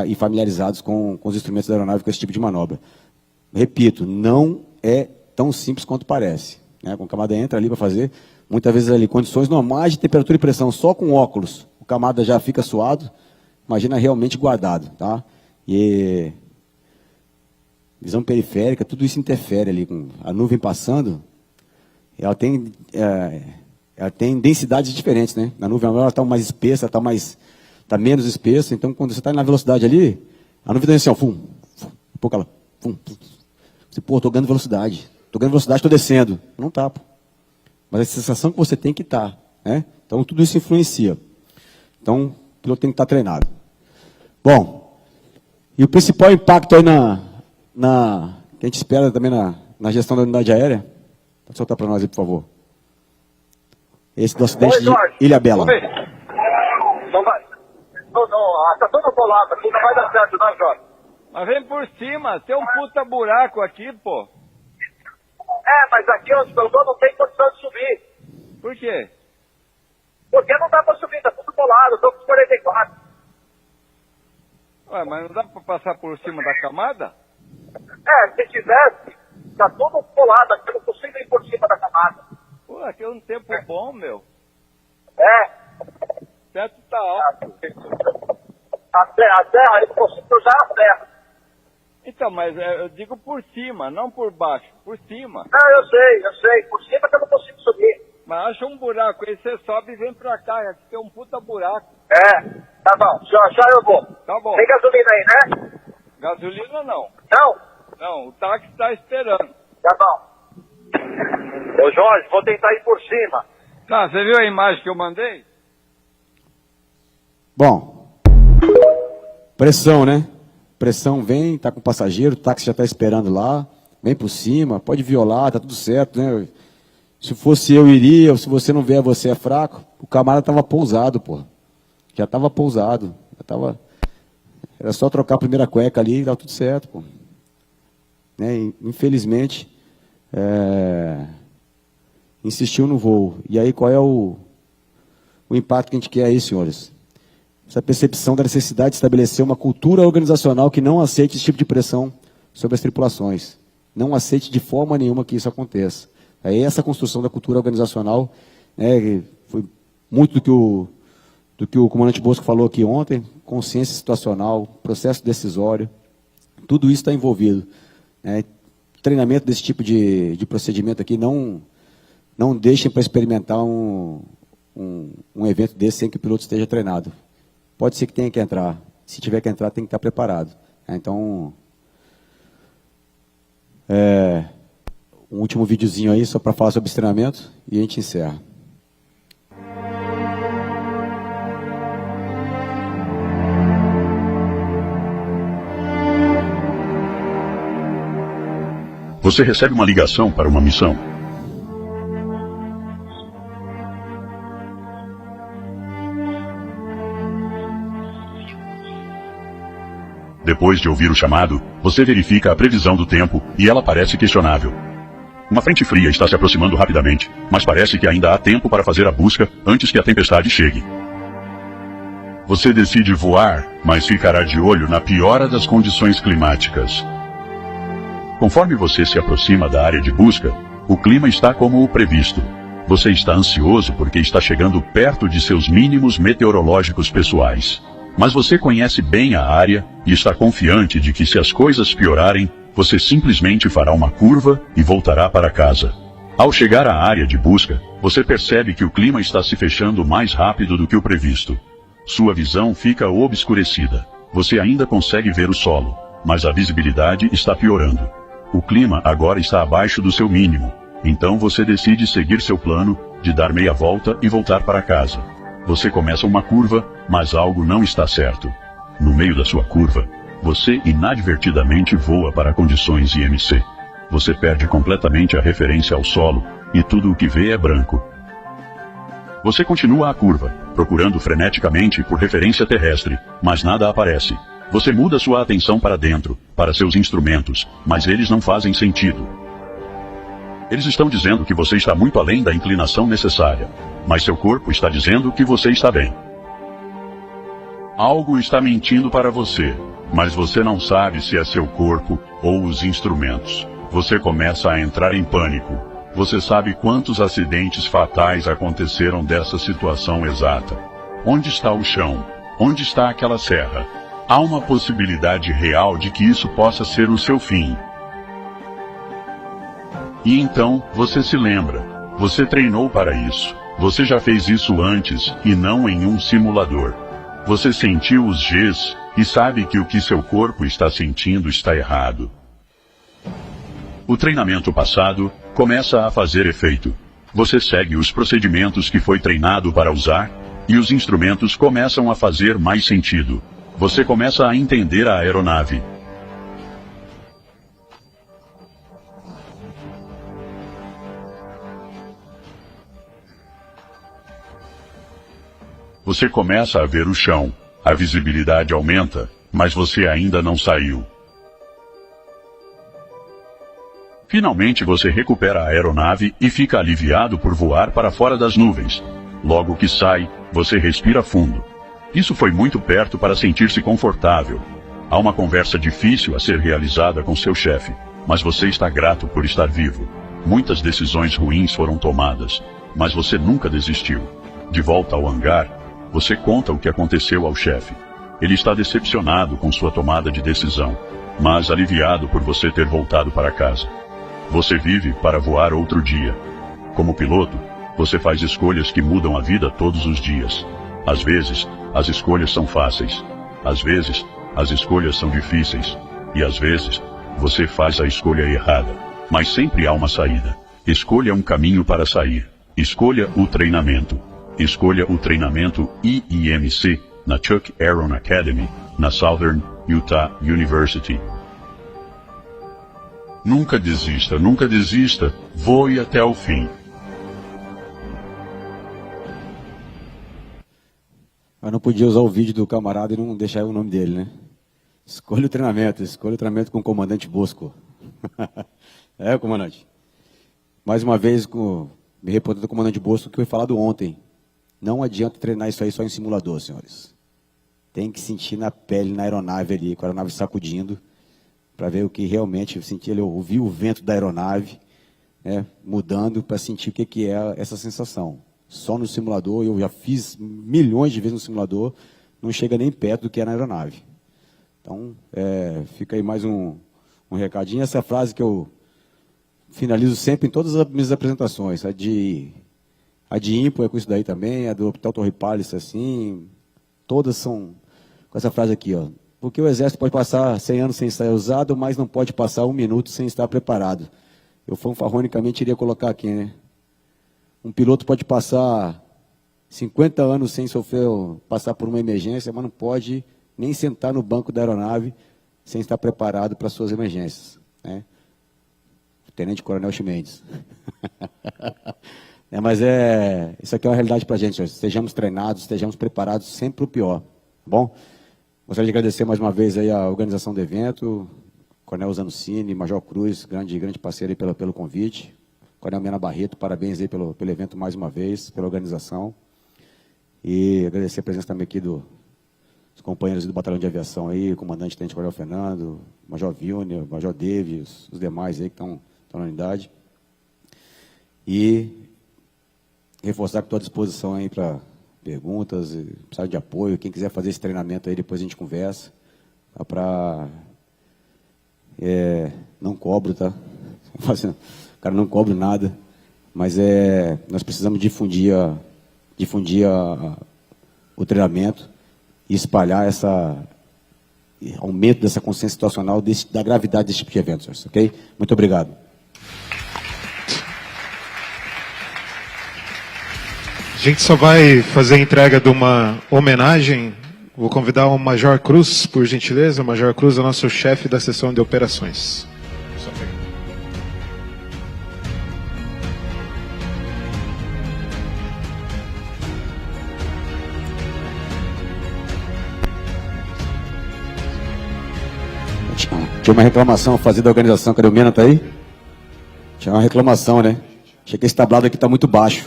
e familiarizados com os instrumentos da aeronave com esse tipo de manobra. Repito, não é tão simples quanto parece. Né? Quando o camarada entra ali para fazer, muitas vezes ali, condições normais de temperatura e pressão, só com óculos, o camarada já fica suado, imagina realmente guardado. Tá? E visão periférica, tudo isso interfere ali, com a nuvem passando, ela tem densidades diferentes, né? Na nuvem ela está mais espessa, está menos espessa, então quando você está na velocidade ali, a nuvem está assim, ó, fum, pouco ela, fum, você, pô, estou ganhando velocidade, estou descendo. Não está, pô. Mas a sensação que você tem que estar, né? Então tudo isso influencia. Então o piloto tem que estar treinado. Bom, e o principal impacto aí que a gente espera também na gestão da unidade aérea, pode soltar para nós aí, por favor. Esse do acidente de Ilhabela. Não vai. Não, tá toda colada aqui, não vai dar certo, não, Jorge? Mas vem por cima, tem um puta buraco aqui, pô. Mas aqui onde eu tô não tem condição de subir. Por quê? Porque não dá pra subir, tá tudo colado, eu tô com 44. Ué, mas não dá pra passar por cima da camada? Se tivesse, tá tudo colado aqui, eu não consigo ir por cima da camada. Pô, aqui é um tempo bom, meu. O teto tá alto. A terra, eu consigo usar a terra. Então, mas eu digo por cima, não por baixo, por cima. Eu sei, por cima que eu não consigo subir. Mas acha um buraco, aí você sobe e vem pra cá, aqui tem um puta buraco. Tá bom, já eu vou. Tá bom. Tem gasolina aí, né? Gasolina não. Não? Não, o táxi tá esperando. Tá bom. Ô Jorge, vou tentar ir por cima. Tá, você viu a imagem que eu mandei? Bom, pressão, né? Pressão vem, tá com o passageiro, o táxi já está esperando lá, vem por cima, pode violar, tá tudo certo, né? Se fosse eu, iria, ou se você não vier, você é fraco. O camarada estava pousado, pô. Já estava pousado. Era só trocar a primeira cueca ali e dá tudo certo, pô. Né? Infelizmente, insistiu no voo. E aí qual é o impacto que a gente quer aí, senhores? Essa percepção da necessidade de estabelecer uma cultura organizacional que não aceite esse tipo de pressão sobre as tripulações. Não aceite de forma nenhuma que isso aconteça. Aí essa construção da cultura organizacional, né, foi muito do que o comandante Bosco falou aqui ontem, consciência situacional, processo decisório, tudo isso está envolvido. Né? Treinamento desse tipo de procedimento aqui, não deixem para experimentar um evento desse sem que o piloto esteja treinado. Pode ser que tenha que entrar. Se tiver que entrar, tem que estar preparado. Então, um último videozinho aí, só para falar sobre esse treinamento, e a gente encerra. Você recebe uma ligação para uma missão. Depois de ouvir o chamado, você verifica a previsão do tempo e ela parece questionável. Uma frente fria está se aproximando rapidamente, mas parece que ainda há tempo para fazer a busca antes que a tempestade chegue. Você decide voar, mas ficará de olho na piora das condições climáticas. Conforme você se aproxima da área de busca, o clima está como o previsto. Você está ansioso porque está chegando perto de seus mínimos meteorológicos pessoais. Mas você conhece bem a área e está confiante de que se as coisas piorarem, você simplesmente fará uma curva e voltará para casa. Ao chegar à área de busca, você percebe que o clima está se fechando mais rápido do que o previsto. Sua visão fica obscurecida. Você ainda consegue ver o solo, mas a visibilidade está piorando. O clima agora está abaixo do seu mínimo. Então você decide seguir seu plano de dar meia volta e voltar para casa. Você começa uma curva, mas algo não está certo. No meio da sua curva, você inadvertidamente voa para condições IMC. Você perde completamente a referência ao solo, e tudo o que vê é branco. Você continua a curva, procurando freneticamente por referência terrestre, mas nada aparece. Você muda sua atenção para dentro, para seus instrumentos, mas eles não fazem sentido. Eles estão dizendo que você está muito além da inclinação necessária, mas seu corpo está dizendo que você está bem. Algo está mentindo para você, mas você não sabe se é seu corpo ou os instrumentos. Você começa a entrar em pânico. Você sabe quantos acidentes fatais aconteceram dessa situação exata. Onde está o chão? Onde está aquela serra? Há uma possibilidade real de que isso possa ser o seu fim. E então, você se lembra. Você treinou para isso. Você já fez isso antes, e não em um simulador. Você sentiu os Gs, e sabe que o que seu corpo está sentindo está errado. O treinamento passado começa a fazer efeito. Você segue os procedimentos que foi treinado para usar, e os instrumentos começam a fazer mais sentido. Você começa a entender a aeronave. Você começa a ver o chão, a visibilidade aumenta, mas você ainda não saiu. Finalmente você recupera a aeronave e fica aliviado por voar para fora das nuvens. Logo que sai, você respira fundo. Isso foi muito perto para sentir-se confortável. Há uma conversa difícil a ser realizada com seu chefe, mas você está grato por estar vivo. Muitas decisões ruins foram tomadas, mas você nunca desistiu. De volta ao hangar, você conta o que aconteceu ao chefe. Ele está decepcionado com sua tomada de decisão, mas aliviado por você ter voltado para casa. Você vive para voar outro dia. Como piloto, você faz escolhas que mudam a vida todos os dias. Às vezes, as escolhas são fáceis. Às vezes, as escolhas são difíceis. E às vezes, você faz a escolha errada. Mas sempre há uma saída. Escolha um caminho para sair. Escolha o treinamento. Escolha o treinamento IEMC na Chuck Aeron Academy, na Southern Utah University. Nunca desista, voe até o fim. Eu não podia usar o vídeo do camarada e não deixar o nome dele, né? Escolha o treinamento com o comandante Bosco. É, comandante. Mais uma vez, me reportando do comandante Bosco, que foi falado ontem. Não adianta treinar isso aí só em simulador, senhores. Tem que sentir na pele, na aeronave ali, com a aeronave sacudindo, para ver o que realmente sentir. Ele ouviu o vento da aeronave, né, mudando, para sentir o que é essa sensação. Só no simulador, eu já fiz milhões de vezes no simulador, não chega nem perto do que é na aeronave. Então, fica aí mais um recadinho. Essa frase que eu finalizo sempre em todas as minhas apresentações, a de Impo é com isso daí também, a do Hospital Torre Pallice, assim, todas são com essa frase aqui, ó. Porque o Exército pode passar 100 anos sem estar usado, mas não pode passar 1 minuto sem estar preparado. Eu fanfarronicamente iria colocar aqui, né? Um piloto pode passar 50 anos sem passar por uma emergência, mas não pode nem sentar no banco da aeronave sem estar preparado para suas emergências, né? Tenente Coronel Chimendes. Mas isso aqui é uma realidade para a gente, senhores. Estejamos treinados, estejamos preparados sempre para o pior. Tá bom? Gostaria de agradecer mais uma vez aí a organização do evento, Coronel Zanusini, Major Cruz, grande parceiro aí pelo convite. Coronel Mena Barreto, parabéns aí pelo evento mais uma vez, pela organização. E agradecer a presença também aqui dos companheiros do Batalhão de Aviação aí, comandante Tenente Coronel Fernando, Major Vilner, Major Davis, os demais aí que estão na unidade. E reforçar que estou à disposição aí para perguntas, precisar de apoio, quem quiser fazer esse treinamento aí, depois a gente conversa. Não cobro, tá? Cara, não cobro nada, mas nós precisamos difundir o treinamento e espalhar aumento dessa consciência situacional da gravidade desse tipo de evento, senhores, ok? Muito obrigado. A gente só vai fazer a entrega de uma homenagem. Vou convidar o Major Cruz, por gentileza. O Major Cruz é o nosso chefe da seção de operações. Só pegar. Tinha uma reclamação a fazer da organização. Cadê o Mena? Tá aí? Tinha uma reclamação, né? Achei que esse tablado aqui tá muito baixo.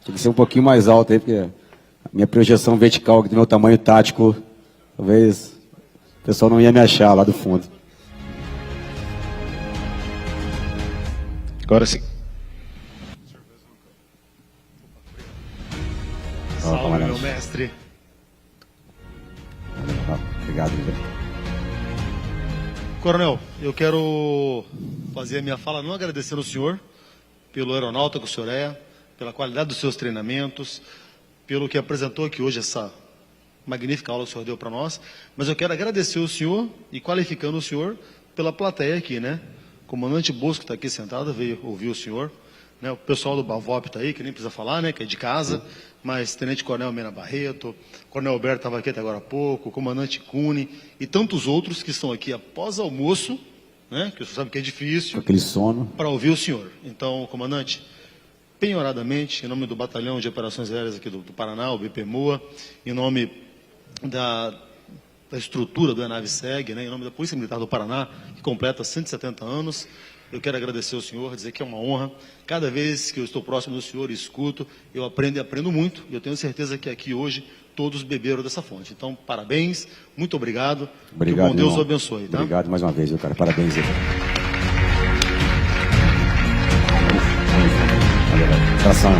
Tinha que ser um pouquinho mais alto aí, porque a minha projeção vertical aqui do meu tamanho tático, talvez o pessoal não ia me achar lá do fundo. Agora sim. Salve, meu mestre. Obrigado, Igor. Coronel, eu quero fazer a minha fala não agradecendo o senhor pelo aeronauta que o senhor é, pela qualidade dos seus treinamentos, pelo que apresentou aqui hoje essa magnífica aula que o senhor deu para nós, mas eu quero agradecer o senhor e qualificando o senhor pela plateia aqui, né? O comandante Bosco está aqui sentado, veio ouvir o senhor, né? O pessoal do Bavop está aí, que nem precisa falar, né? Que é de casa, mas Tenente Coronel Mena Barreto, Coronel Alberto estava aqui até agora há pouco, o comandante Cune e tantos outros que estão aqui após almoço, né? Que o senhor sabe que é difícil, Aquele sono. para ouvir o senhor. Então, comandante, penhoradamente, em nome do Batalhão de Operações Aéreas aqui do Paraná, o BPMOA, em nome da estrutura do ENAVSEG, né, em nome da Polícia Militar do Paraná, que completa 170 anos, eu quero agradecer ao senhor, dizer que é uma honra. Cada vez que eu estou próximo do senhor e escuto, eu aprendo e aprendo muito, e eu tenho certeza que aqui hoje todos beberam dessa fonte. Então, parabéns, muito obrigado, Obrigado, que o bom Deus irmão. o abençoe. Tá? Obrigado mais uma vez, viu, cara. Parabéns aí. Valeu, velho. Abração.